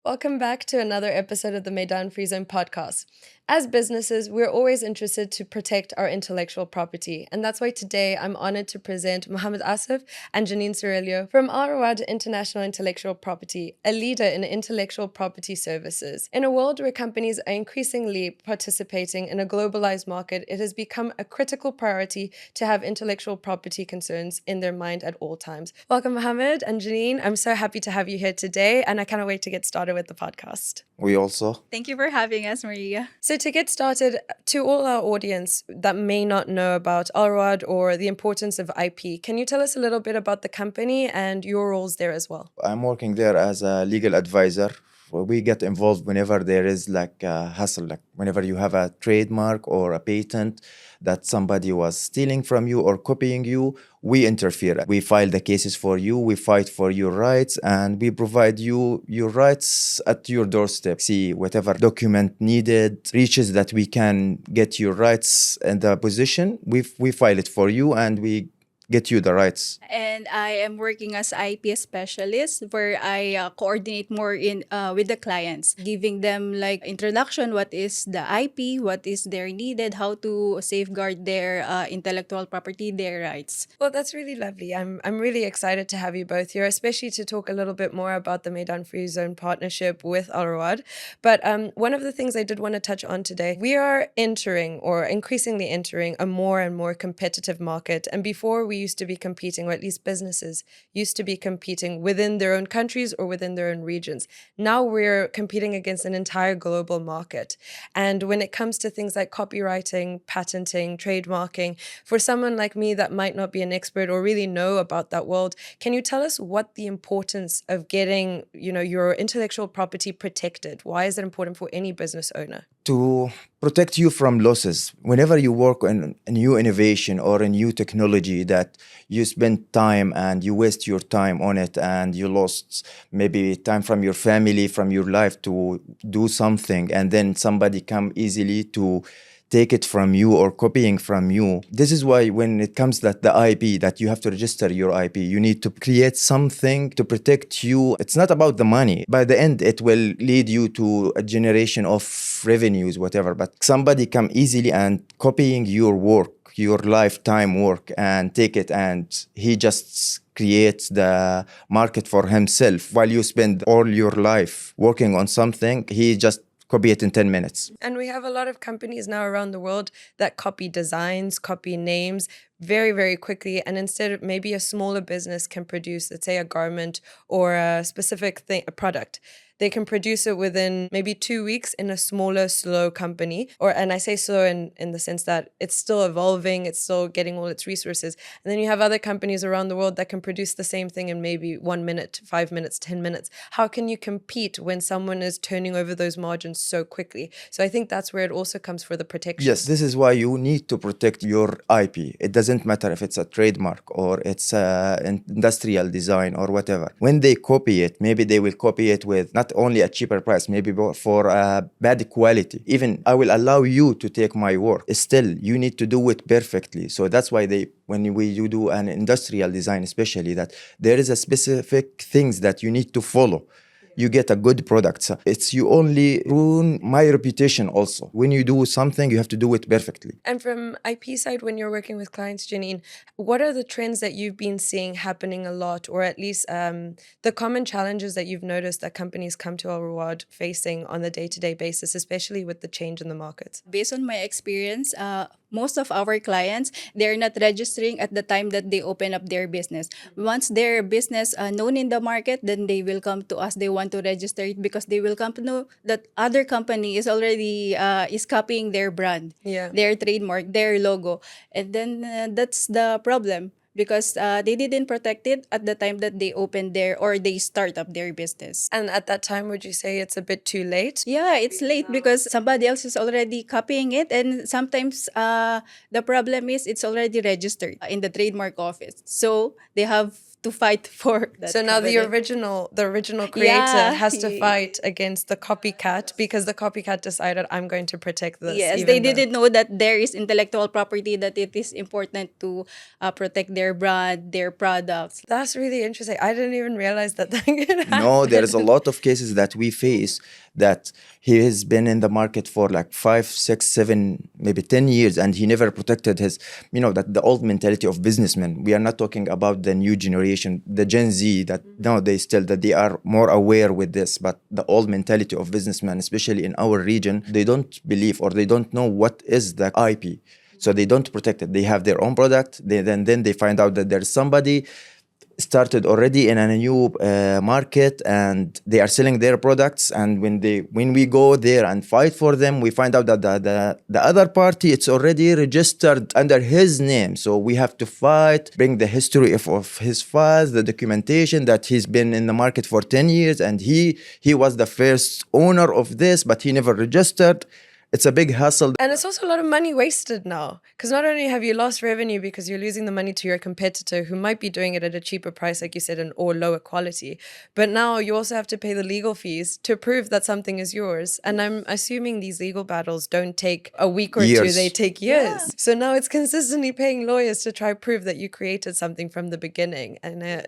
Welcome back to another episode of the Meydan Free Zone podcast. As businesses, we're always interested to protect our intellectual property, and that's why today I'm honored to present Mohammad Asif and Jenine Cerillo from Rowad International Intellectual Property, a leader in intellectual property services. In a world where companies are increasingly participating in a globalized market, it has become a critical priority to have intellectual property concerns in their mind at all times. Welcome, Mohammad and Jenine. I'm so happy to have you here today, and I cannot wait to get started with the podcast. We also. Thank you for having us, Maria. So to get started, to all our audience that may not know about Alrad or the importance of IP, can you tell us a little bit about the company and your roles there as well? I'm working there as a legal advisor. We get involved whenever there is like a hassle, like whenever you have a trademark or a patent that somebody was stealing from you or copying you, we interfere. We file the cases for you, we fight for your rights, and we provide you your rights at your doorstep. See whatever document needed, reaches that we can get your rights in the position, we file it for you and we get you the rights. And I am working as IP specialist where I coordinate more in with the clients, giving them like introduction, what is the IP, what is their needed, how to safeguard their intellectual property, their rights. Well, that's really lovely. I'm really excited to have you both here, especially to talk a little bit more about the Meydan Free Zone partnership with Alrawad. But one of the things I did want to touch on today, we are entering or increasingly entering a more and more competitive market. And before we used to be competing, or at least businesses used to be competing within their own countries or within their own regions. Now we're competing against an entire global market. And when it comes to things like copywriting, patenting, trademarking, for someone like me that might not be an expert or really know about that world, can you tell us what the importance of getting, your intellectual property protected? Why is it important for any business owner? To protect you from losses. Whenever you work on a new innovation or a new technology that you spend time and you waste your time on it and you lost maybe time from your family, from your life to do something, and then somebody come easily to take it from you or copying from you. This is why when it comes that the IP, that you have to register your IP, you need to create something to protect you. It's not about the money. By the end, it will lead you to a generation of revenues, whatever. But somebody come easily and copying your work, your lifetime work, and take it, and he just creates the market for himself while you spend all your life working on something. He just copy it in 10 minutes. And we have a lot of companies now around the world that copy designs, copy names very, very quickly. And instead of maybe a smaller business can produce, let's say, a garment or a specific thing, a product. They can produce it within maybe 2 weeks in a smaller, slow company. And I say slow in the sense that it's still evolving, it's still getting all its resources. And then you have other companies around the world that can produce the same thing in maybe 1 minute, 5 minutes, 10 minutes. How can you compete when someone is turning over those margins so quickly? So I think that's where it also comes for the protection. Yes, this is why you need to protect your IP. It doesn't matter if it's a trademark or it's an industrial design or whatever. When they copy it, maybe they will copy it with not only a cheaper price, maybe for a bad quality. Even I will allow you to take my work. Still, you need to do it perfectly. So that's why when you do an industrial design, especially, that there is a specific things that you need to follow. You get a good product. So you only ruin my reputation also. When you do something, you have to do it perfectly. And from IP side, when you're working with clients, Jenine, what are the trends that you've been seeing happening a lot, or at least the common challenges that you've noticed that companies come to Al Reward facing on a day-to-day basis, especially with the change in the market? Based on my experience, most of our clients, they're not registering at the time that they open up their business. Once their business known in the market, then they will come to us. They want to register it because they will come to know that other company is already is copying their brand, their trademark, their logo. And then that's the problem. Because they didn't protect it at the time that they opened or they start up their business. And at that time, would you say it's a bit too late? Yeah, it's late because somebody else is already copying it, and sometimes the problem is it's already registered in the trademark office. So they have to fight for that. So now the original creator Yeah. has to fight against the copycat because the copycat decided I'm going to protect this. Yes, even they though- didn't know that there is intellectual property, that it is important to protect their brand, their products. That's really interesting. I didn't even realize that that could happen. No, there is a lot of cases that we face that he has been in the market for like 5, 6, 7, maybe 10 years, and he never protected his, that the old mentality of businessmen. We are not talking about the new generation, the Gen Z, that nowadays still that they are more aware with this, but the old mentality of businessmen, especially in our region, they don't believe or they don't know what is the IP. So they don't protect it. They have their own product. Then they find out that there's somebody started already in a new market and they are selling their products, and when we go there and fight for them, we find out that the other party, it's already registered under his name. So we have to fight, bring the history of his files, the documentation that he's been in the market for 10 years and he was the first owner of this, but he never registered. It's a big hassle. And it's also a lot of money wasted now, because not only have you lost revenue because you're losing the money to your competitor who might be doing it at a cheaper price, like you said, or lower quality, but now you also have to pay the legal fees to prove that something is yours. And I'm assuming these legal battles don't take a week or two, Years. they take years. So now it's consistently paying lawyers to try prove that you created something from the beginning. And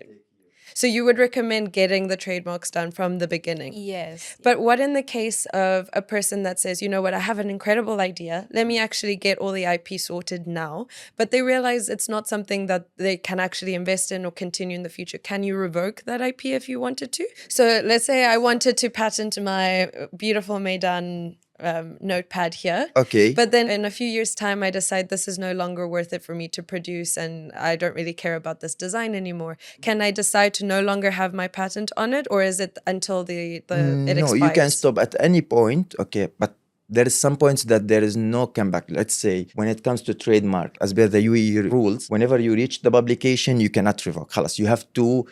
so you would recommend getting the trademarks done from the beginning? Yes. But what in the case of a person that says, you know what, I have an incredible idea, let me actually get all the IP sorted now, but they realize it's not something that they can actually invest in or continue in the future. Can you revoke that IP if you wanted to? So let's say I wanted to patent my beautiful Meydan notepad here. Okay. But then in a few years' time, I decide this is no longer worth it for me to produce and I don't really care about this design anymore. Can I decide to no longer have my patent on it, or is it until it expires? No, you can stop at any point. Okay, but there is some points that there is no comeback. Let's say when it comes to trademark, as per the UAE rules, whenever you reach the publication, you cannot revoke. Khalas, you have to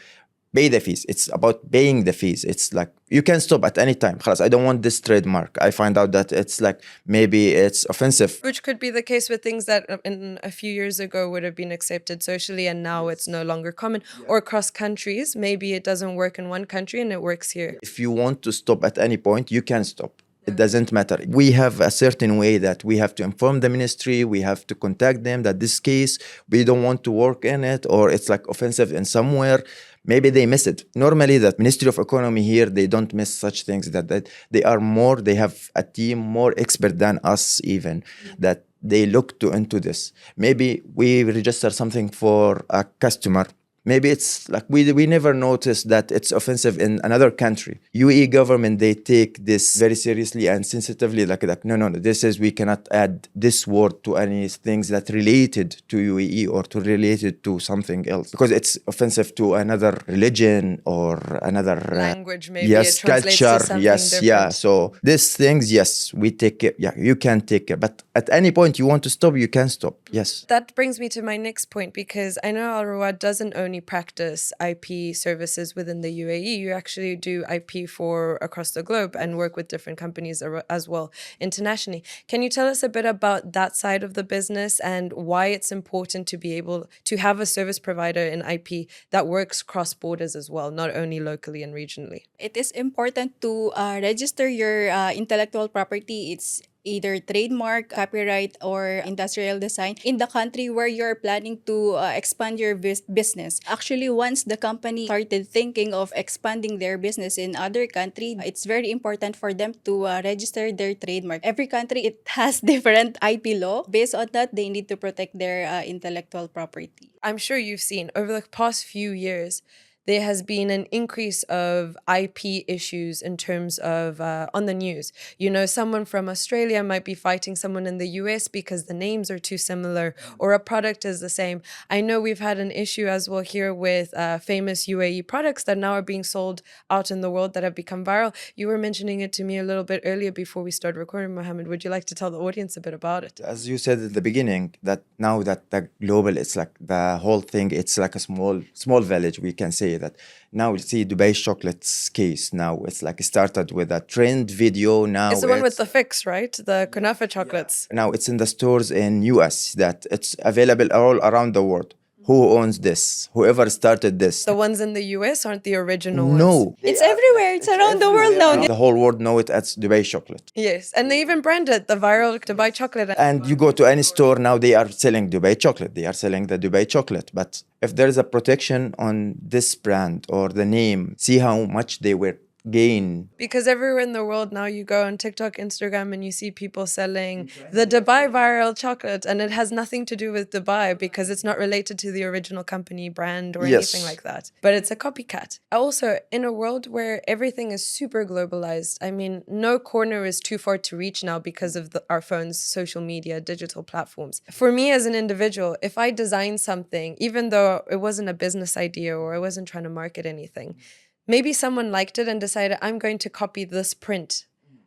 pay the fees. It's about paying the fees. It's like you can stop at any time. Khalas, I don't want this trademark. I find out that it's like maybe it's offensive. Which could be the case with things that in a few years ago would have been accepted socially and now it's no longer common. Or across countries, maybe it doesn't work in one country and it works here. If you want to stop at any point, you can stop. It doesn't matter. We have a certain way that we have to inform the ministry. We have to contact them that this case, we don't want to work in it, or it's like offensive in somewhere. Maybe they miss it. Normally, the Ministry of Economy here, they don't miss such things. That they have a team more expert than us even, that they look into this. Maybe we register something for a customer. Maybe it's like we never noticed that it's offensive in another country. UAE government, they take this very seriously and sensitively. Like no, this is, we cannot add this word to any things that related to UAE or to related to something else, because it's offensive to another religion or another language. Maybe yes, it translates culture. to something Yes, different. yeah. So these things, yes, we take care. Yeah, you can take care. But at any point you want to stop, you can stop. Yes. That brings me to my next point, because I know Al Rowad doesn't only practice IP services within the UAE. You actually do IP for across the globe and work with different companies as well internationally. Can you tell us a bit about that side of the business and why it's important to be able to have a service provider in IP that works cross borders as well, not only locally and regionally? It is important to register your intellectual property. It's either trademark, copyright, or industrial design in the country where you're planning to expand your business. Actually, once the company started thinking of expanding their business in other country, it's very important for them to register their trademark. Every country, it has different IP law. Based on that, they need to protect their intellectual property. I'm sure you've seen over the past few years, there has been an increase of IP issues in terms of on the news. You know, someone from Australia might be fighting someone in the US because the names are too similar or a product is the same. I know we've had an issue as well here with famous UAE products that now are being sold out in the world that have become viral. You were mentioning it to me a little bit earlier before we started recording, Mohammad. Would you like to tell the audience a bit about it? As you said at the beginning, that now that the global, it's like the whole thing, it's like a small village, we can say that. Now we see Dubai chocolates case. Now it's like started with a trend video. Now it's the one with the fix, right? The kunafa chocolates. Now it's in the stores in US, that it's available all around the world. Who owns this? Whoever started this? The ones in the US aren't the original ones. No. It's everywhere. It's around the world now. The whole world know it as Dubai chocolate. Yes, and they even brand it the viral Dubai chocolate. And you go to any store now, they are selling Dubai chocolate. They are selling the Dubai chocolate. But if there is a protection on this brand or the name, see how much they were gain. Because everywhere in the world now you go on TikTok, Instagram, and you see people selling the Dubai viral chocolate, and it has nothing to do with Dubai because it's not related to the original company brand or Yes. anything like that. But it's a copycat. Also, in a world where everything is super globalized, I mean, no corner is too far to reach now because of our phones, social media, digital platforms. For me as an individual, if I design something, even though it wasn't a business idea or I wasn't trying to market anything, maybe someone liked it and decided, I'm going to copy this print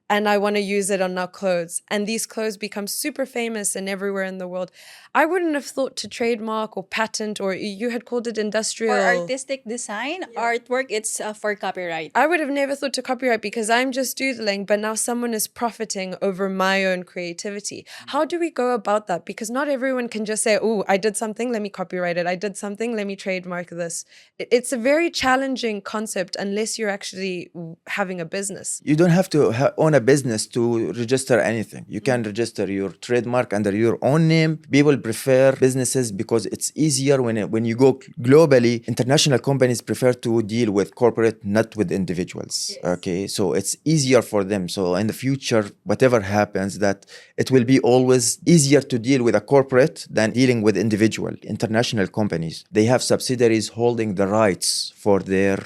and I want to use it on our clothes. And these clothes become super famous and everywhere in the world. I wouldn't have thought to trademark or patent, or you had called it industrial. For artistic design, artwork, it's for copyright. I would have never thought to copyright because I'm just doodling, but now someone is profiting over my own creativity. How do we go about that? Because not everyone can just say, oh, I did something, let me copyright it. I did something, let me trademark this. It's a very challenging concept unless you're actually having a business. You don't have to own a business to register anything. You can register your trademark under your own name. People prefer businesses because it's easier when you go globally. International companies prefer to deal with corporate, not with individuals. Yes. Okay, so it's easier for them. So in the future, whatever happens, that it will be always easier to deal with a corporate than dealing with individual. International companies, they have subsidiaries holding the rights for their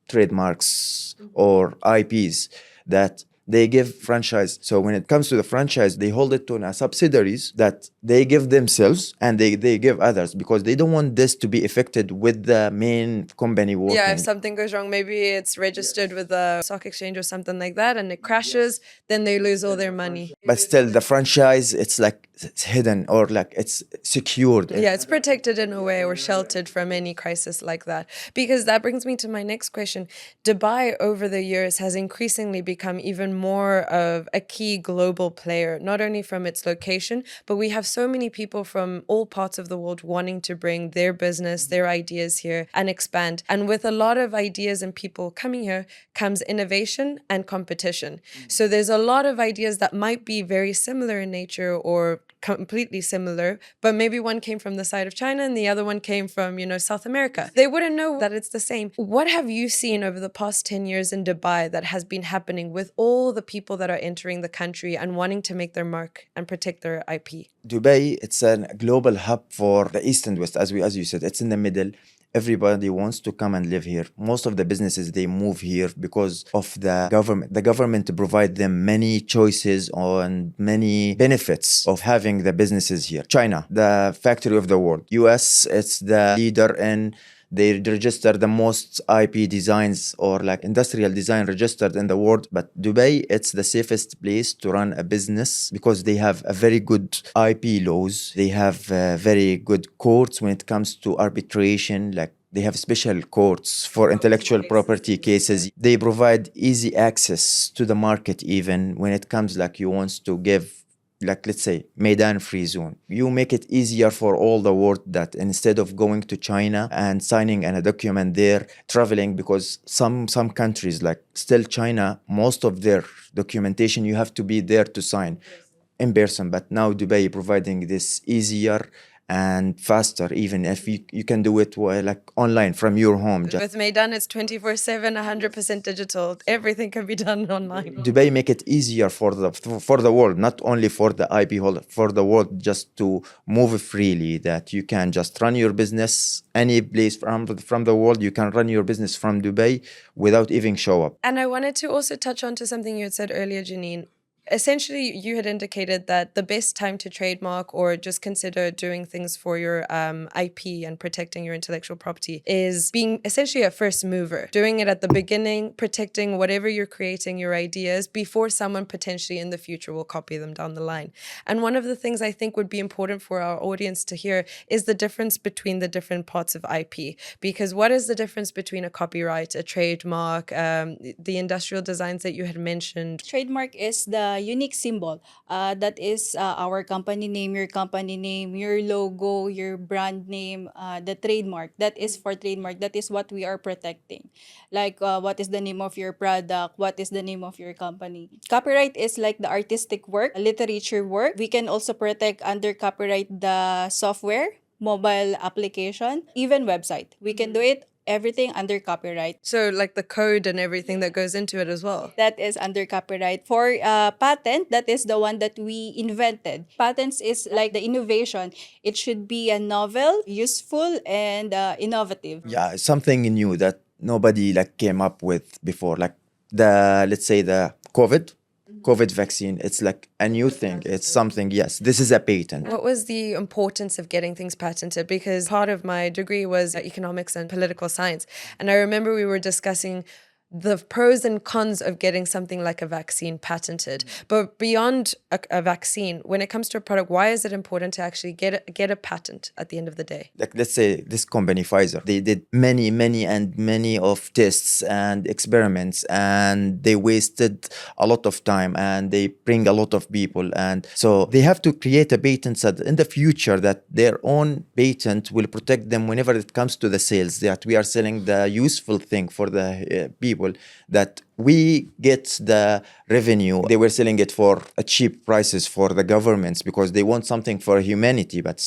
trademarks or IPs that they give franchise. So when it comes to the franchise, they hold it to subsidiaries that they give themselves and they give others because they don't want this to be affected with the main company working. Yeah, if something goes wrong, maybe it's registered with the stock exchange or something like that and it crashes, then they lose all their money. But still, the franchise, it's like it's hidden or like it's secured. Yeah, it's protected in a way or sheltered from any crisis like that. Because that brings me to my next question. Dubai over the years has increasingly become even more of a key global player, not only from its location, but we have so many people from all parts of the world wanting to bring their business, their ideas here and expand. And with a lot of ideas and people coming here comes innovation and competition. So there's a lot of ideas that might be very similar in nature or completely similar, but maybe one came from the side of China and the other one came from, South America. They wouldn't know that it's the same. What have you seen over the past 10 years in Dubai that has been happening with all the people that are entering the country and wanting to make their mark and protect their IP? Dubai, it's a global hub for the East and West, as you said. It's in the middle. Everybody wants to come and live here. Most of the businesses, they move here because of the government. The government provide them many choices and many benefits of having the businesses here. China, the factory of the world. US, it's the leader in. They register the most IP designs or like industrial design registered in the world. But Dubai, it's the safest place to run a business because they have a very good IP laws. They have very good courts when it comes to arbitration. Like they have special courts for intellectual property cases. They provide easy access to the market even when it comes like you want to give, like let's say Meydan free zone. You make it easier for all the world that instead of going to China and signing a document there, traveling, because some countries like still China, most of their documentation you have to be there to sign in person. But now Dubai providing this easier and faster, even if you can do it like online from your home. With Meydan, it's 24/7, 100% digital. Everything can be done online. Dubai make it easier for the world, not only for the IP holder, for the world just to move freely, that you can just run your business any place from the world. You can run your business from Dubai without even show up. And I wanted to also touch on to something you had said earlier, Jenine. Essentially, you had indicated that the best time to trademark or just consider doing things for your IP and protecting your intellectual property is being essentially a first mover, doing it at the beginning, protecting whatever you're creating, your ideas, before someone potentially in the future will copy them down the line. And one of the things I think would be important for our audience to hear is the difference between the different parts of IP. Because what is the difference between a copyright, a trademark, the industrial designs that you had mentioned? Trademark is the a unique symbol. That is our company name, your logo, your brand name, the trademark. That is for trademark. That is what we are protecting. Like what is the name of your product? What is the name of your company? Copyright is like the artistic work, literature work. We can also protect under copyright the software, mobile application, even website. We can do it everything under copyright. So like the code and everything that goes into it as well. That is under copyright. For patent, that is the one that we invented. Patents is like the innovation. It should be a novel, useful, and innovative. Yeah, something new that nobody like came up with before. Like the, let's say, the COVID vaccine. It's like a new thing. It's something. Yes, this is a patent. What was the importance of getting things patented? Because part of my degree was economics and political science. And I remember we were discussing the pros and cons of getting something like a vaccine patented. But beyond a vaccine, when it comes to a product, why is it important to actually get a patent at the end of the day? Like, let's say this company Pfizer, they did many of tests and experiments, and they wasted a lot of time, and they bring a lot of people, and so they have to create a patent so that in the future that their own patent will protect them whenever it comes to the sales, that we are selling the useful thing for the people, that we get the revenue. They were selling it for a cheap prices for the governments because they want something for humanity, but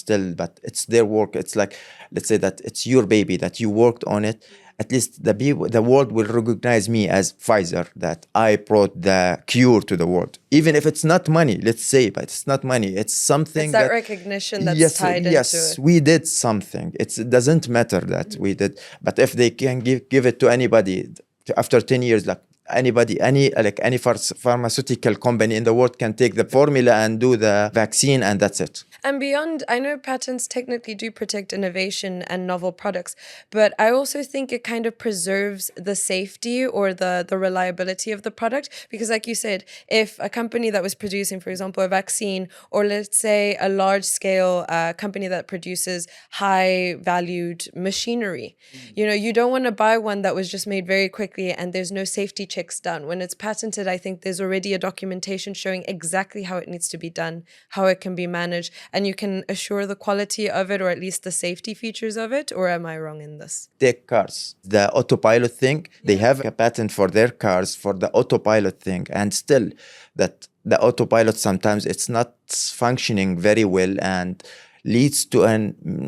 it's their work. It's like, let's say that it's your baby, that you worked on it. At least the world will recognize me as Pfizer, that I brought the cure to the world. Even if it's not money, let's say, but it's not money. It's something It's that recognition that's tied into yes, it. we did something. It doesn't matter that we did. But if they can give it to anybody, after 10 years, like anybody, any pharmaceutical company in the world can take the formula and do the vaccine, and that's it. And beyond, I know patents technically do protect innovation and novel products, but I also think it kind of preserves the safety or the reliability of the product. Because like you said, if a company that was producing, for example, a vaccine, or let's say a large scale company that produces high valued machinery, you don't want to buy one that was just made very quickly and there's no safety checks done. When it's patented, I think there's already a documentation showing exactly how it needs to be done, how it can be managed, and you can assure the quality of it, or at least the safety features of it. Or am I wrong in this? Take cars, the autopilot thing, they have a patent for their cars for the autopilot thing, and still that the autopilot sometimes it's not functioning very well and leads to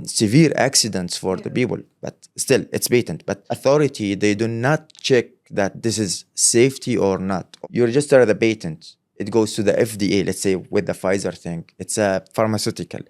severe accidents for the people. But still, it's patent. But authority, they do not check that this is safety or not. You register the patent. It goes to the FDA, let's say with the Pfizer thing. It's a pharmaceutical.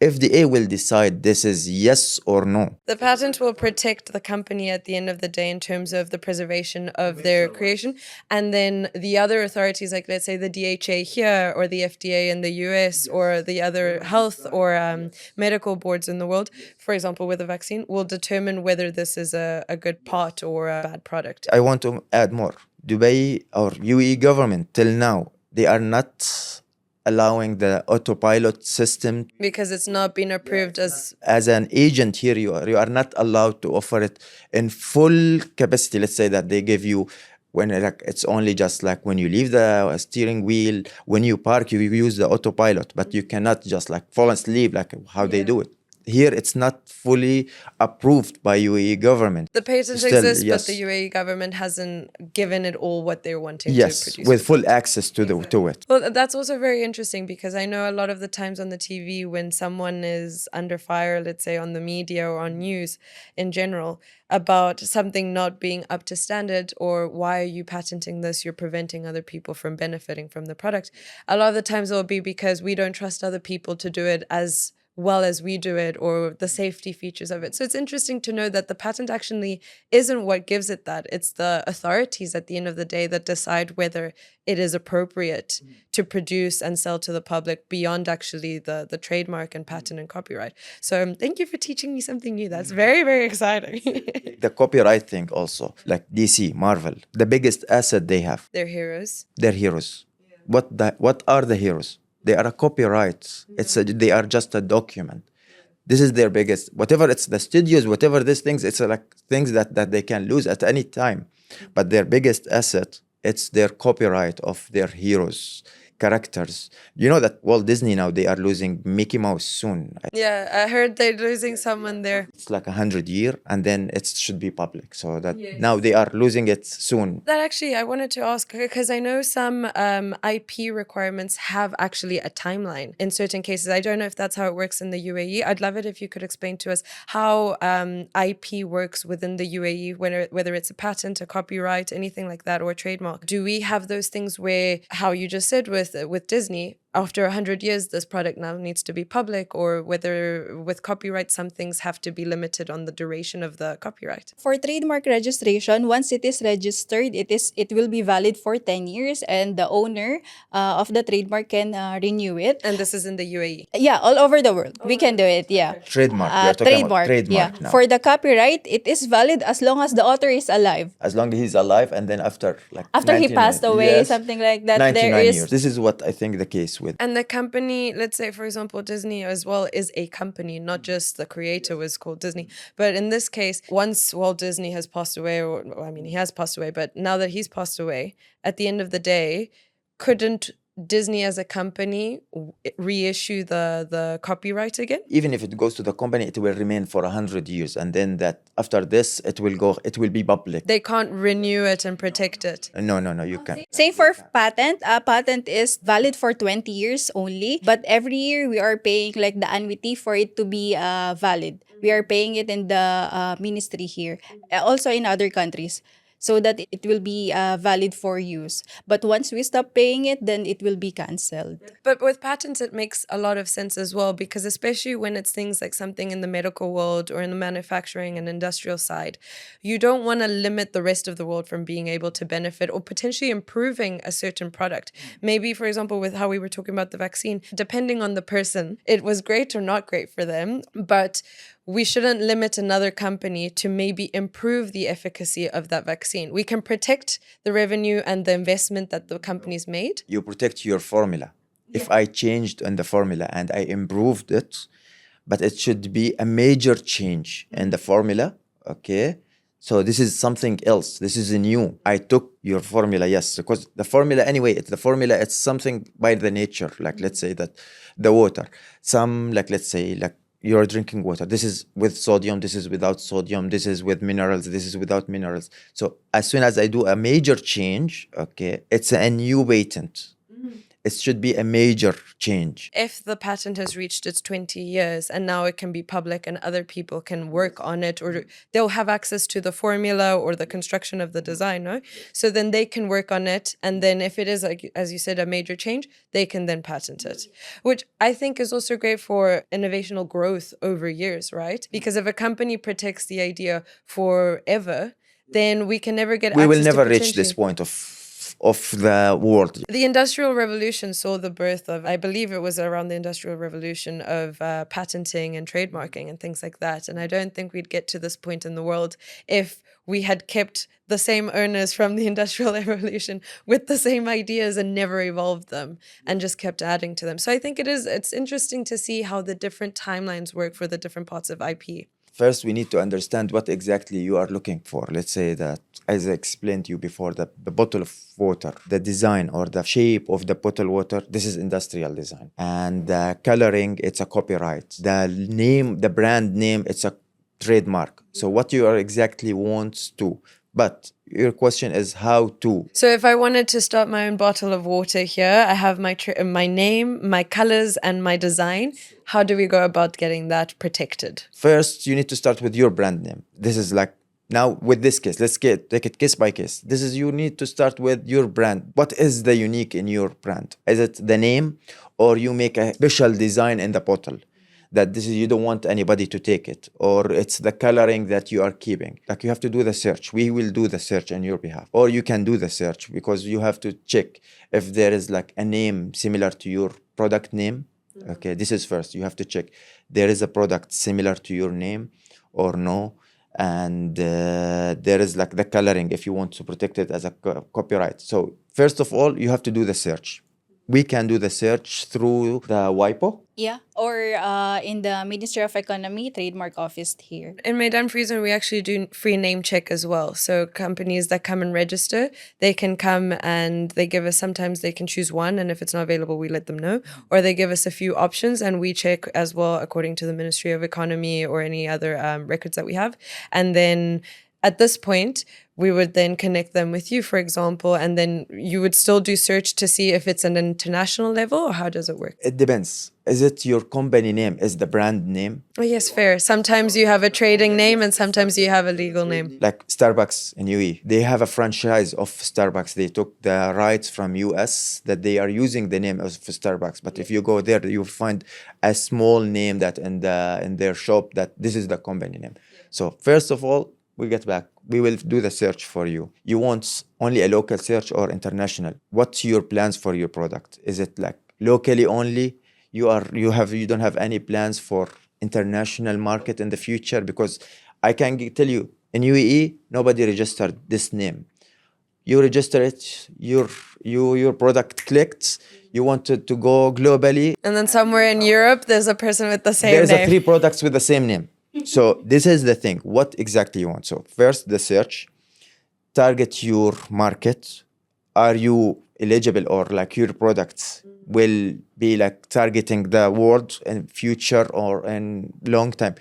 FDA will decide this is yes or no. The patent will protect the company at the end of the day in terms of the preservation of their creation. And then the other authorities, like let's say the DHA here, or the FDA in the US, or the other health or medical boards in the world, for example, with a vaccine, will determine whether this is a good part or a bad product. I want to add more. Dubai or UAE government till now, they are not allowing the autopilot system. Because it's not been approved as an agent here, you are not allowed to offer it in full capacity. Let's say that they give you when it's only just like when you leave the steering wheel, when you park, you use the autopilot, but you cannot just like fall asleep like how they do it. Here, it's not fully approved by UAE government. The patent Still, exists, yes. but the UAE government hasn't given it all what they're wanting Yes, to produce. with full access to it. Well, that's also very interesting, because I know a lot of the times on the TV when someone is under fire, let's say on the media or on news in general, about something not being up to standard, or why are you patenting this? You're preventing other people from benefiting from the product. A lot of the times it will be because we don't trust other people to do it as well as we do it, or the safety features of it. So it's interesting to know that the patent actually isn't what gives it that. It's the authorities at the end of the day that decide whether it is appropriate to produce and sell to the public beyond actually the trademark and patent and copyright. So thank you for teaching me something new. That's very, very exciting. The copyright thing also, like DC, Marvel, the biggest asset they have. They're heroes. They're heroes. What are the heroes? They are a copyright. They are just a document. This is their biggest, whatever it's the studios, whatever these things, it's like things that they can lose at any time. But their biggest asset, it's their copyright of their heroes. characters. You know that Walt Disney now, they are losing Mickey Mouse soon. Yeah, I heard they're losing someone there. It's like 100 year, and then it should be public. So that now they are losing it soon. That actually, I wanted to ask because I know some IP requirements have actually a timeline in certain cases. I don't know if that's how it works in the UAE. I'd love it if you could explain to us how IP works within the UAE, whether it's a patent, a copyright, anything like that, or a trademark. Do we have those things where, how you just said with Disney, after 100 years, this product now needs to be public, or whether with copyright, some things have to be limited on the duration of the copyright? For trademark registration, once it is registered, it will be valid for 10 years, and the owner of the trademark can renew it. And this is in the UAE. Yeah, all over the world. We can do it, yeah. Trademark. We are talking about trademark yeah. now. For the copyright, it is valid as long as the author is alive. As long as he's alive, and then after After he 99 passed away, yes, something like that. 99 There is years. This is what I think the case with. And the company, let's say, for example, Disney as well is a company, not just the creator was called Disney. But in this case, once Walt Disney has passed away, or I mean, he has passed away, but now that he's passed away, at the end of the day, couldn't Disney as a company reissue the copyright again? Even if it goes to the company, it will remain for 100 years, and then that after this, it will be public. They can't renew it and protect it. No, you can't. same for patent. A patent is valid for 20 years only, but every year we are paying like the annuity for it to be valid. We are paying it in the ministry here, also in other countries, so that it will be valid for use. But once we stop paying it, then it will be cancelled. But with patents, it makes a lot of sense as well, because especially when it's things like something in the medical world or in the manufacturing and industrial side, you don't want to limit the rest of the world from being able to benefit or potentially improving a certain product. Maybe, for example, with how we were talking about the vaccine, depending on the person, it was great or not great for them, but we shouldn't limit another company to maybe improve the efficacy of that vaccine. We can protect the revenue and the investment that the company's made. You protect your formula. If I changed on the formula and I improved it, but it should be a major change in the formula, okay? So this is something else. This is new. I took your formula, yes, because the formula anyway, it's something by the nature. Like let's say that the water, let's say you're drinking water. This is with sodium, this is without sodium, this is with minerals, this is without minerals. So as soon as I do a major change, okay, it's a new patent. It should be a major change. If the patent has reached its 20 years and now it can be public and other people can work on it, or they'll have access to the formula or the construction of the design, no? So then they can work on it. And then if it is, like, as you said, a major change, they can then patent it, which I think is also great for innovational growth over years, right? Because if a company protects the idea forever, then we can never get We access will to never reach this potentially- point of the world. The Industrial Revolution saw the birth of, I believe it was around the Industrial Revolution, of patenting and trademarking and things like that. And I don't think we'd get to this point in the world if we had kept the same owners from the Industrial Revolution with the same ideas and never evolved them and just kept adding to them. So I think it's interesting to see how the different timelines work for the different parts of IP. First, we need to understand what exactly you are looking for. Let's say that, as I explained to you before, the bottle of water, the design or the shape of the bottle water, this is industrial design. And the coloring, it's a copyright. The name, the brand name, it's a trademark. So what you are exactly wants to. But your question is how to. So if I wanted to start my own bottle of water here, I have my name, my colors, and my design. How do we go about getting that protected? First, you need to start with your brand name. This is like, now with this case, take it case by case. You need to start with your brand. What is the unique in your brand? Is it the name, or you make a special design in the bottle? That you don't want anybody to take it, or it's the coloring that you are keeping. Like you have to do the search. We will do the search on your behalf, or you can do the search because you have to check if there is like a name similar to your product name. Okay, this is first. You have to check there is a product similar to your name or no, and there is like the coloring if you want to protect it as a copyright. So first of all, you have to do the search. we can do the search through the WIPO. Yeah, or in the Ministry of Economy trademark office here. In Meydan Free Zone, we actually do free name check as well. So companies that come and register, they can come and they give us, sometimes they can choose one, and if it's not available, we let them know. Or they give us a few options and we check as well according to the Ministry of Economy or any other records that we have. And then at this point, we would then connect them with you, for example, and then you would still do search to see if it's an international level, or how does it work? It depends. Is it your company name? Is the brand name? Oh, yes, fair. Sometimes you have a trading name and sometimes you have a legal name. Like Starbucks in UAE, they have a franchise of Starbucks. They took the rights from US that they are using the name of Starbucks. But if you go there, you find a small name that in their shop that this is the company name. So first of all, we get back. We will do the search for you. You want only a local search or international? What's your plans for your product? Is it like locally only? You don't have any plans for international market in the future? Because I can tell you, in UAE, nobody registered this name. You register it, your product clicked, you wanted to go globally. And then somewhere in Europe, there's a person with the same There's name. 3 products with the same name. So this is the thing. What exactly you want? So first, the search. Target your market. Are you eligible, or like your products will be like targeting the world in future or in long time?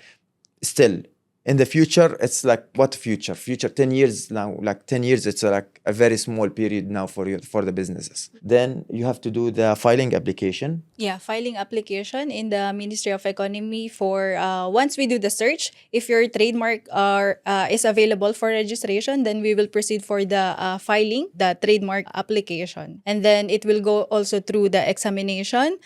Still, in the future, it's like what future? Future 10 years now, like 10 years, it's like a very small period now for you, for the businesses. Then you have to do the filing application. Yeah, filing application in the Ministry of Economy for once we do the search, if your trademark is available for registration, then we will proceed for the filing, the trademark application. And then it will go also through the examination,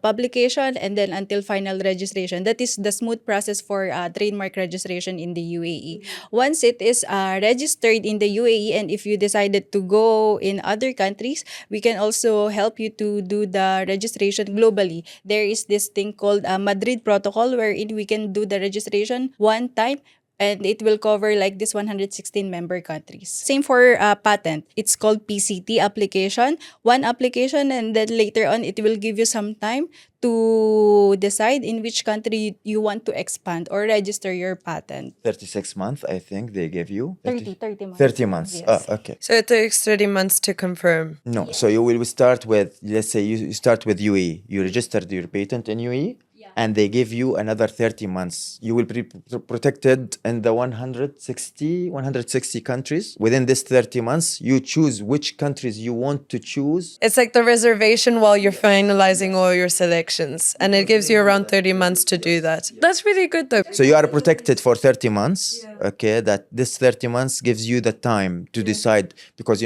publication, and then until final registration. That is the smooth process for trademark registration in the UAE. Once it is registered in the UAE, and if you decided to go in other countries, we can also help you to do the registration globally. There is this thing called Madrid Protocol, wherein we can do the registration one time, and it will cover like this 116 member countries. Same for patent. It's called PCT application. One application, and then later on, it will give you some time to decide in which country you want to expand or register your patent. 36 months, I think they give you. 30 months. 30 months. Yes. Okay. So it takes 30 months to confirm. No, so you will start with, let's say you start with UAE. You registered your patent in UAE, and they give you another 30 months. You will be protected in the 160 countries. Within this 30 months, you choose which countries you want to choose. It's like the reservation while you're finalizing all your selections. And it gives you around 30 months to do that. That's really good though. So you are protected for 30 months. Okay, that this 30 months gives you the time to decide, because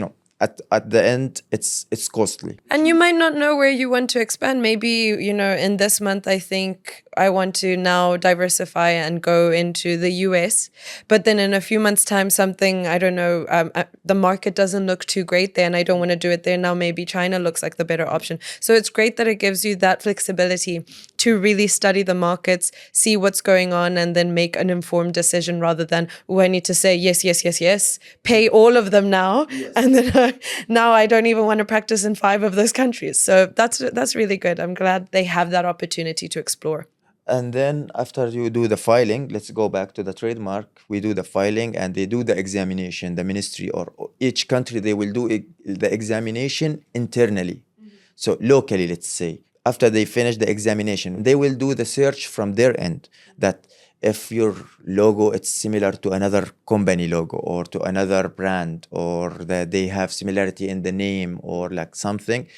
at the end, it's costly. And you might not know where you want to expand. Maybe, in this month, I think I want to now diversify and go into the US. But then in a few months' time, something, I don't know, the market doesn't look too great there and I don't want to do it there. Now maybe China looks like the better option. So it's great that it gives you that flexibility to really study the markets, see what's going on, and then make an informed decision rather than, I need to say yes, yes, yes, yes, pay all of them now. Yes. And then now I don't even want to practice in 5 of those countries. So that's really good. I'm glad they have that opportunity to explore. And then after you do the filing, let's go back to the trademark. We do the filing and they do the examination. The ministry or each country, they will do the examination internally. So locally, let's say, after they finish the examination, they will do the search from their end, that if your logo it's similar to another company logo or to another brand, or that they have similarity in the name or like something.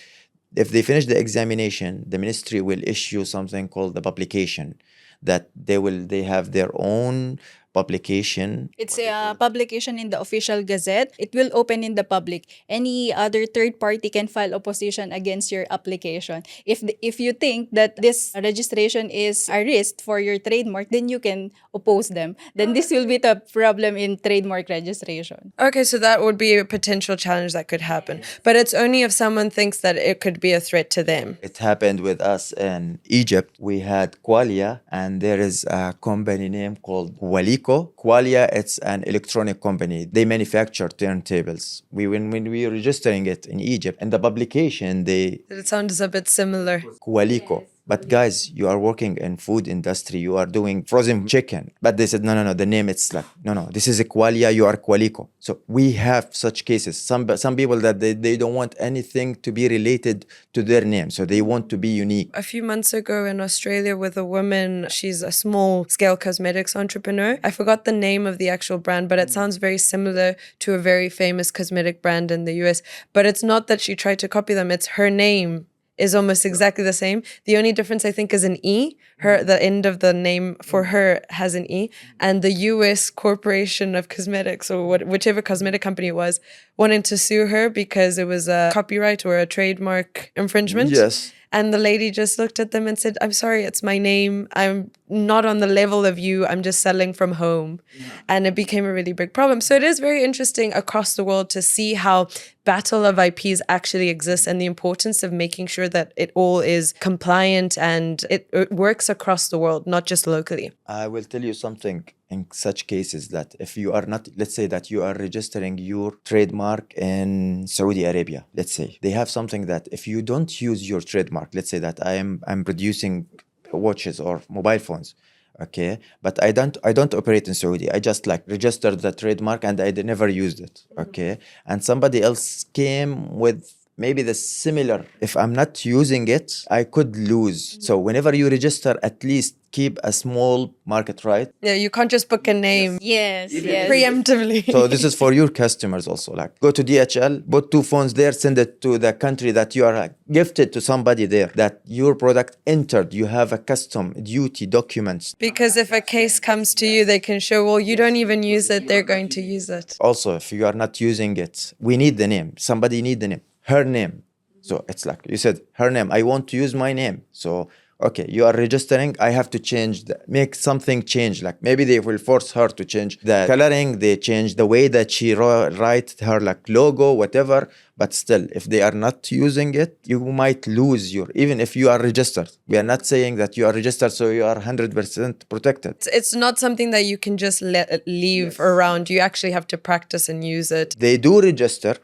If they finish the examination, the ministry will issue something called the publication, that they have their own publication. It's a publication in the official gazette. It will open in the public. Any other third party can file opposition against your application. If you think that this registration is a risk for your trademark, then you can oppose them. Then this will be the problem in trademark registration. Okay, so that would be a potential challenge that could happen. But it's only if someone thinks that it could be a threat to them. It happened with us in Egypt. We had Qualia, and there is a company name called Walik Qualico. Qualia, it's an electronic company. They manufacture turntables. When we were registering it in Egypt, and the publication, they It sounds a bit similar. Qualico. But guys, you are working in food industry. You are doing frozen chicken. But they said, no. The name, it's like, no. This is a Qualia. You are Qualico. So we have such cases. Some people that they don't want anything to be related to their name. So they want to be unique. A few months ago in Australia with a woman, she's a small scale cosmetics entrepreneur. I forgot the name of the actual brand, but it sounds very similar to a very famous cosmetic brand in the US. But it's not that she tried to copy them. It's her name is almost exactly the same. The only difference I think is an E. The end of the name for her has an E, and the US Corporation of Cosmetics, or whichever cosmetic company it was, wanted to sue her because it was a copyright or a trademark infringement. Yes. And the lady just looked at them and said, I'm sorry, it's my name. I'm not on the level of you. I'm just selling from home. Yeah. And it became a really big problem. So it is very interesting across the world to see how battle of IPs actually exists and the importance of making sure that it all is compliant and it works across the world, not just locally. I will tell you something in such cases that if you are not, let's say that you are registering your trademark in Saudi Arabia, let's say, they have something that if you don't use your trademark, let's say that I'm producing watches or mobile phones, okay, but I don't operate in Saudi. I just like registered the trademark and I never used it, okay, and somebody else came with maybe the similar. If I'm not using it, I could lose. So whenever you register, at least keep a small market, right? Yeah, you can't just book a name. Yes. Preemptively. So this is for your customers also. Like go to DHL, put 2 phones there, send it to the country that you are gifted to somebody there, that your product entered. You have a custom duty documents. Because if a case comes to you, they can show, well, you don't even use it, they're going to use it. Also, if you are not using it, we need the name. Somebody need the name. Her name. So it's like you said, her name. I want to use my name. So okay, you are registering. I have to make something change. Like maybe they will force her to change the coloring. They change the way that she write her like logo, whatever. But still, if they are not using it, you might lose even if you are registered. We are not saying that you are registered, so you are 100% protected. It's not something that you can just leave around. You actually have to practice and use it. They do register.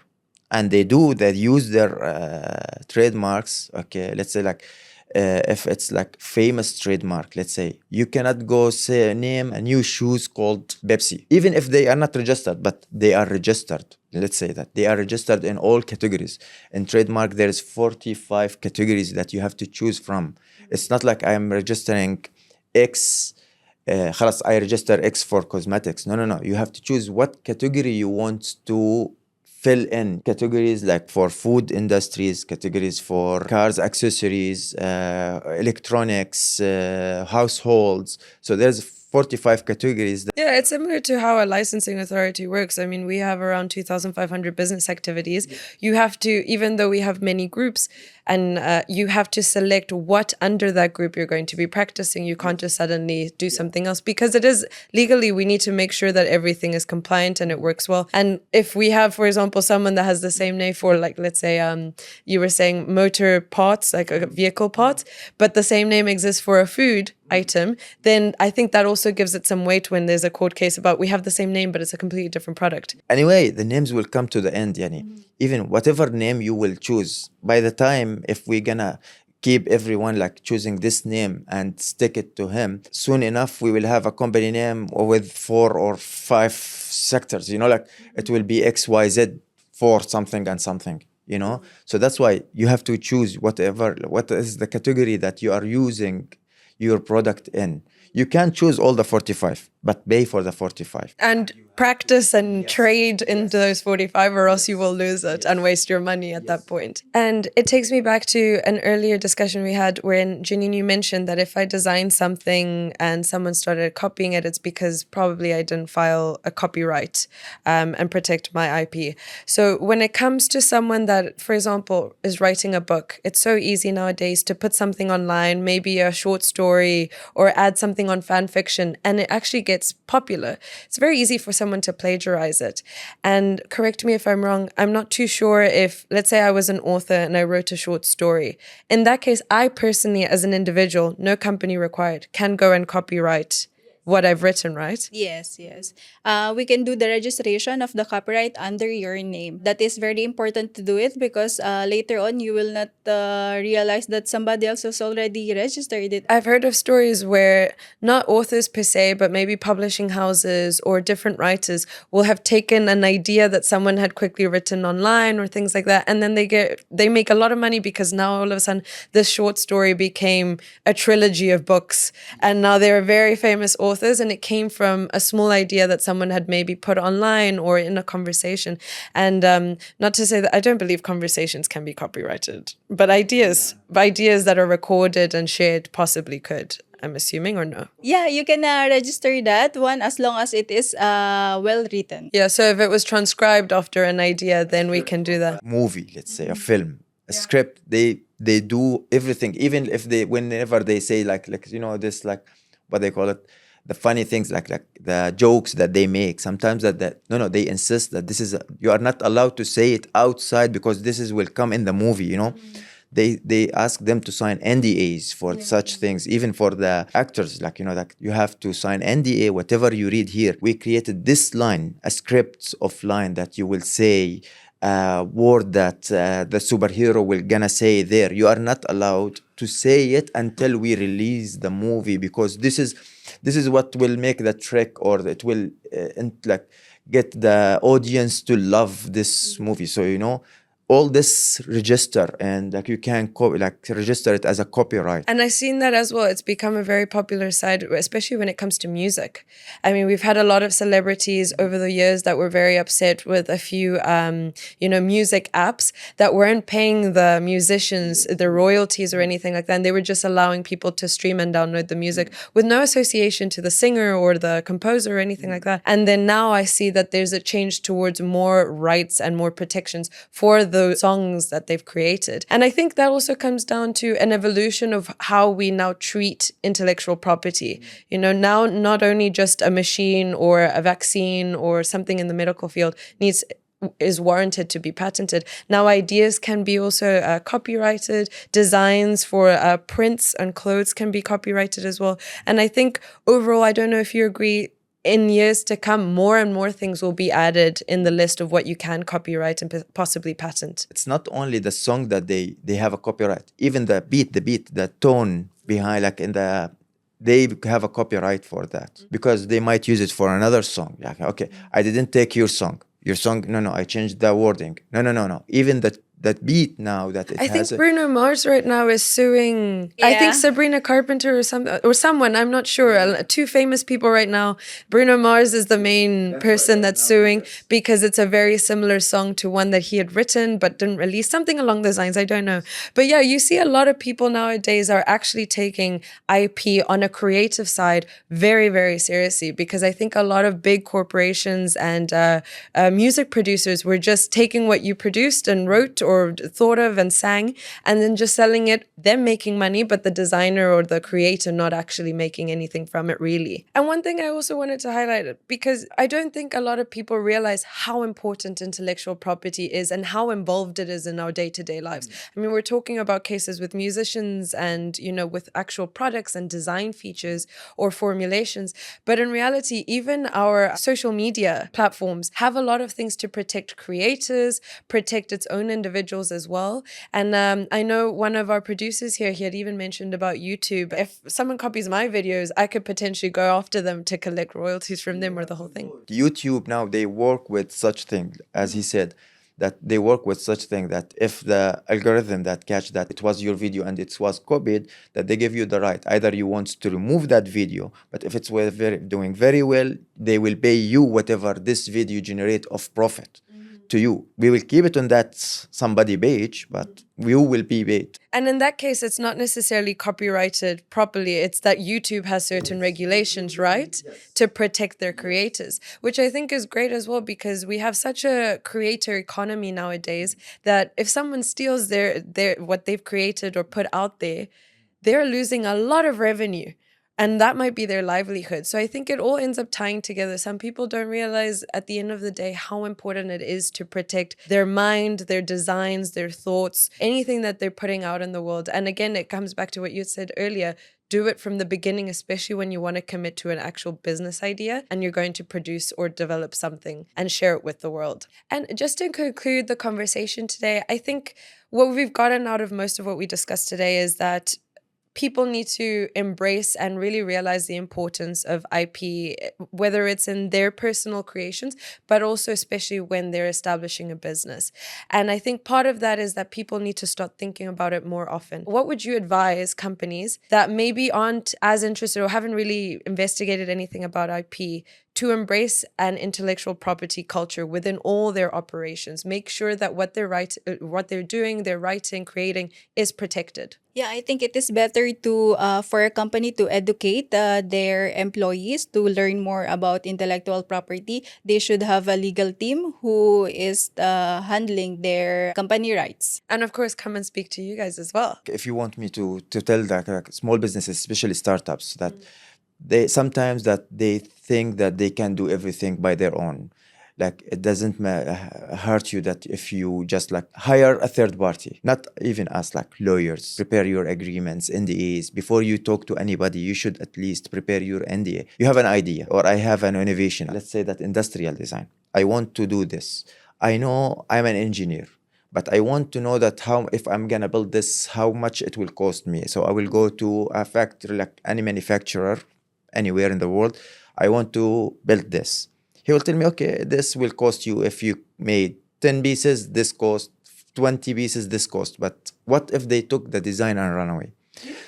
And they use their trademarks. Okay, let's say like if it's like famous trademark, let's say you cannot go name a new shoes called Pepsi, even if they are not registered, but they are registered. Let's say that they are registered in all categories. In trademark, there's 45 categories that you have to choose from. It's not like I'm registering X. I register X for cosmetics. No. You have to choose what category you want to fill in. Categories like for food industries, categories for cars, accessories, electronics, households. So there's 45 categories. Yeah, it's similar to how a licensing authority works. I mean, we have around 2,500 business activities. You have to, even though we have many groups, and you have to select what under that group you're going to be practicing. You can't just suddenly do something else because it is legally, we need to make sure that everything is compliant and it works well. And if we have, for example, someone that has the same name for, like, let's say you were saying motor parts, like a vehicle parts, but the same name exists for a food item, then I think that also gives it some weight when there's a court case about we have the same name, but it's a completely different product. Anyway, the names will come to the end, Yani. Even whatever name you will choose, by the time, if we're gonna keep everyone like choosing this name and stick it to him, soon enough we will have a company name with 4 or 5 sectors, like it will be XYZ for something and something, So that's why you have to choose what is the category that you are using your product in. You can't choose all the 45, but pay for the 45. And practice and trade into those 45, or else you will lose it and waste your money at that point. And it takes me back to an earlier discussion we had wherein, Jenine, you mentioned that if I design something and someone started copying it, it's because probably I didn't file a copyright and protect my IP. So when it comes to someone that, for example, is writing a book, it's so easy nowadays to put something online, maybe a short story, or add something on fan fiction, and it actually gets popular. It's very easy for someone to plagiarize it. And correct me if I'm wrong, I'm not too sure if, let's say I was an author and I wrote a short story. In that case, I personally, as an individual, no company required, can go and copyright what I've written, right? Yes, yes. We can do the registration of the copyright under your name. That is very important to do it because later on you will not realize that somebody else has already registered it. I've heard of stories where not authors per se, but maybe publishing houses or different writers will have taken an idea that someone had quickly written online or things like that, and then they make a lot of money because now all of a sudden this short story became a trilogy of books, and now they're very famous authors, and it came from a small idea that someone had maybe put online or in a conversation. And not to say that I don't believe conversations can be copyrighted, but ideas that are recorded and shared possibly could, I'm assuming, or no? Yeah, you can register that one as long as it is well written. Yeah, so if it was transcribed after an idea, then we can do that. Movie, let's say a film, a script, they do everything, even if they, whenever they say like this, like what they call it, the funny things, like the jokes that they make sometimes, that no, they insist that this is you are not allowed to say it outside because this is will come in the movie, they ask them to sign NDAs for such things, even for the actors, like you have to sign NDA. Whatever you read here, we created this line, a script of line that you will say word that the superhero will gonna say there. You are not allowed to say it until we release the movie, because this is what will make the trick, or it will get the audience to love this movie. So all this register, and you can register it as a copyright. And I've seen that as well. It's become a very popular side, especially when it comes to music. I mean, we've had a lot of celebrities over the years that were very upset with a few, music apps that weren't paying the musicians the royalties or anything like that. And they were just allowing people to stream and download the music with no association to the singer or the composer or anything like that. And then now I see that there's a change towards more rights and more protections for the songs that they've created. And I think that also comes down to an evolution of how we now treat intellectual property. Now not only just a machine or a vaccine or something in the medical field is warranted to be patented. Now ideas can be also copyrighted. Designs for prints and clothes can be copyrighted as well. And I think overall, I don't know if you agree, in years to come, more and more things will be added in the list of what you can copyright and possibly patent. It's not only the song that they have a copyright, even the beat, the tone behind, they have a copyright for that, because they might use it for another song. Like, okay, I didn't take your song. No, I changed the wording. No. Even that beat now that it I has. think Bruno Mars right now is suing. I think Sabrina Carpenter or someone. I'm not sure. Two famous people right now. Bruno Mars is the main person that's suing because it's a very similar song to one that he had written but didn't release. Something along those lines. I don't know. But yeah, you see a lot of people nowadays are actually taking IP on a creative side very, very seriously, because I think a lot of big corporations and music producers were just taking what you produced and wrote or thought of and sang, and then just selling it, them making money, but the designer or the creator not actually making anything from it, really. And one thing I also wanted to highlight, because I don't think a lot of people realize how important intellectual property is and how involved it is in our day-to-day lives. I mean, we're talking about cases with musicians and, with actual products and design features or formulations. But in reality, even our social media platforms have a lot of things to protect creators, protect its own individuals as well. And I know one of our producers here, he had even mentioned about YouTube. If someone copies my videos, I could potentially go after them to collect royalties from them or the whole thing. YouTube now, they work with such thing, as he said, that they work with such thing that if the algorithm that catch that it was your video and it was copied, that they give you the right. Either you want to remove that video, but if it's doing very well, they will pay you whatever this video generate of profit to you. We will keep it on that somebody page, but you will be paid. And in that case, it's not necessarily copyrighted properly. It's that YouTube has certain regulations, right, to protect their creators, which I think is great as well, because we have such a creator economy nowadays that if someone steals their what they've created or put out there, they're losing a lot of revenue. And that might be their livelihood. So I think it all ends up tying together. Some people don't realize at the end of the day how important it is to protect their mind, their designs, their thoughts, anything that they're putting out in the world. And again, it comes back to what you said earlier. Do it from the beginning, especially when you want to commit to an actual business idea and you're going to produce or develop something and share it with the world. And just to conclude the conversation today, I think what we've gotten out of most of what we discussed today is that people need to embrace and really realize the importance of IP, whether it's in their personal creations, but also especially when they're establishing a business. And I think part of that is that people need to start thinking about it more often. What would you advise companies that maybe aren't as interested or haven't really investigated anything about IP to embrace an intellectual property culture within all their operations? Make sure that what they're doing, they're writing, creating is protected. Yeah, I think it is better to for a company to educate their employees to learn more about intellectual property. They should have a legal team who is handling their company rights. And of course, come and speak to you guys as well. If you want me to tell that small businesses, especially startups, that they sometimes that they think that they can do everything by their own. Like it doesn't hurt you that if you just like hire a third party, not even us, like lawyers, prepare your agreements, NDAs. Before you talk to anybody, you should at least prepare your NDA. You have an idea or I have an innovation. Let's say that industrial design. I want to do this. I know I'm an engineer, but I want to know that how, if I'm gonna build this, how much it will cost me. So I will go to a factory, like any manufacturer anywhere in the world. I want to build this. He will tell me, okay, this will cost you, if you made 10 pieces, this cost, 20 pieces, this cost. But what if they took the design and run away?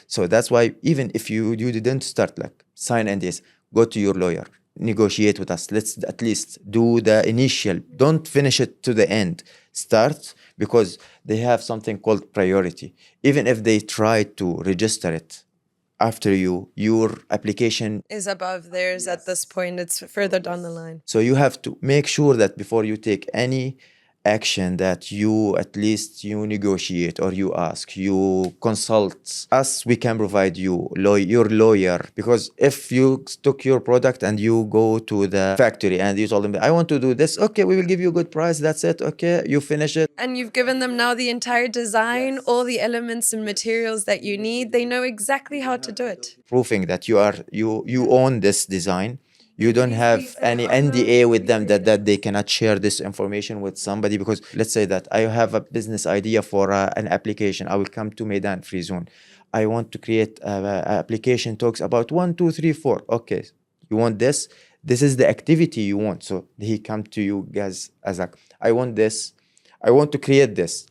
So that's why even if you didn't start, like sign NDAs, go to your lawyer, negotiate with us. Let's at least do the initial. Don't finish it to the end. Start, because they have something called priority. Even if they try to register it after you, your application is above theirs at this point. It's further down the line. So you have to make sure that before you take any action that you at least you negotiate or you ask, you consult us. We can provide you your lawyer, because if you took your product and you go to the factory and you told them, I want to do this, okay, we will give you a good price, that's it, okay, you finish it. And you've given them now the entire design, all the elements and materials that you need. They know exactly how to do it. Proving that you own this design. You don't have any NDA with them that they cannot share this information with somebody. Because let's say that I have a business idea for an application. I will come to Meydan Free Zone. I want to create an application talks about 1, 2, 3, 4. Okay, you want this? This is the activity you want. So he come to you guys as like, I want this. I want to create this.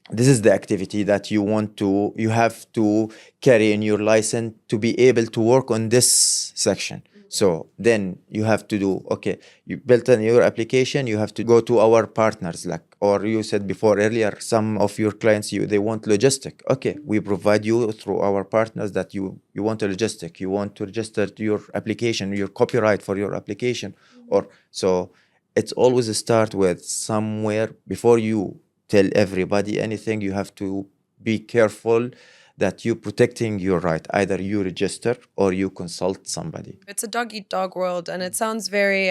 This is the activity that you have to carry in your license to be able to work on this section. So then you have to do, okay, you built on your application, you have to go to our partners, like, or you said before earlier, some of your clients, they want logistic. Okay, we provide you through our partners that you want a logistic, you want to register your application, your copyright for your application. Or so it's always a start with somewhere. Before you tell everybody anything, you have to be careful that you're protecting your right. Either you register or you consult somebody. It's a dog-eat-dog world, and it sounds very,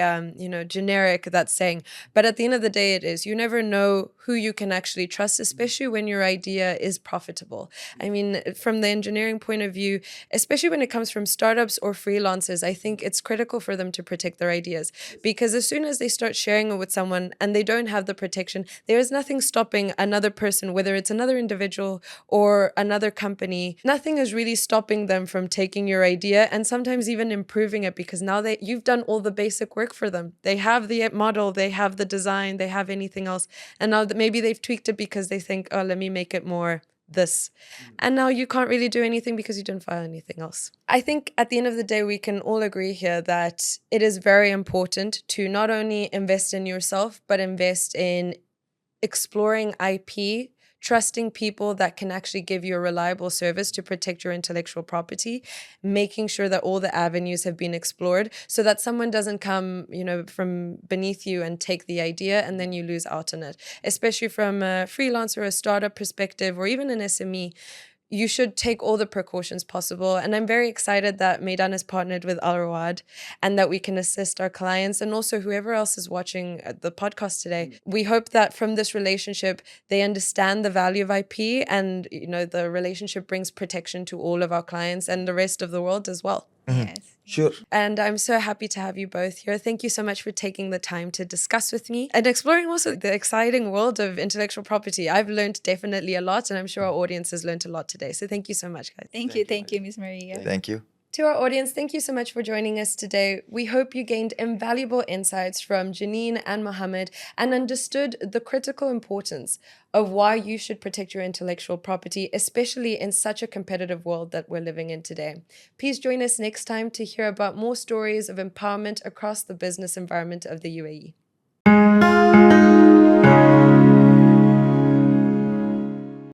generic, that saying. But at the end of the day, it is. You never know who you can actually trust, especially when your idea is profitable. I mean, from the engineering point of view, especially when it comes from startups or freelancers, I think it's critical for them to protect their ideas. Because as soon as they start sharing it with someone and they don't have the protection, there is nothing stopping another person, whether it's another individual or another company, nothing is really stopping them from taking your idea and sometimes even improving it, because now you've done all the basic work for them. They have the model, they have the design, they have anything else. And now maybe they've tweaked it because they think, oh, let me make it more this. And now you can't really do anything because you didn't file anything else. I think at the end of the day, we can all agree here that it is very important to not only invest in yourself, but invest in exploring IP, trusting people that can actually give you a reliable service to protect your intellectual property, making sure that all the avenues have been explored so that someone doesn't come, from beneath you and take the idea and then you lose out on it. Especially from a freelancer or a startup perspective, or even an SME, you should take all the precautions possible. And I'm very excited that Meydan has partnered with Al Rowad and that we can assist our clients and also whoever else is watching the podcast today. We hope that from this relationship, they understand the value of IP and, the relationship brings protection to all of our clients and the rest of the world as well. Yes. Sure. And I'm so happy to have you both here. Thank you so much for taking the time to discuss with me and exploring also the exciting world of intellectual property. I've learned definitely a lot, and I'm sure our audience has learned a lot today. So thank you so much, guys. Thank you, Miss Maria. Thank you. To our audience, thank you so much for joining us today. We hope you gained invaluable insights from Jenine and Mohammad and understood the critical importance of why you should protect your intellectual property, especially in such a competitive world that we're living in today. Please join us next time to hear about more stories of empowerment across the business environment of the UAE.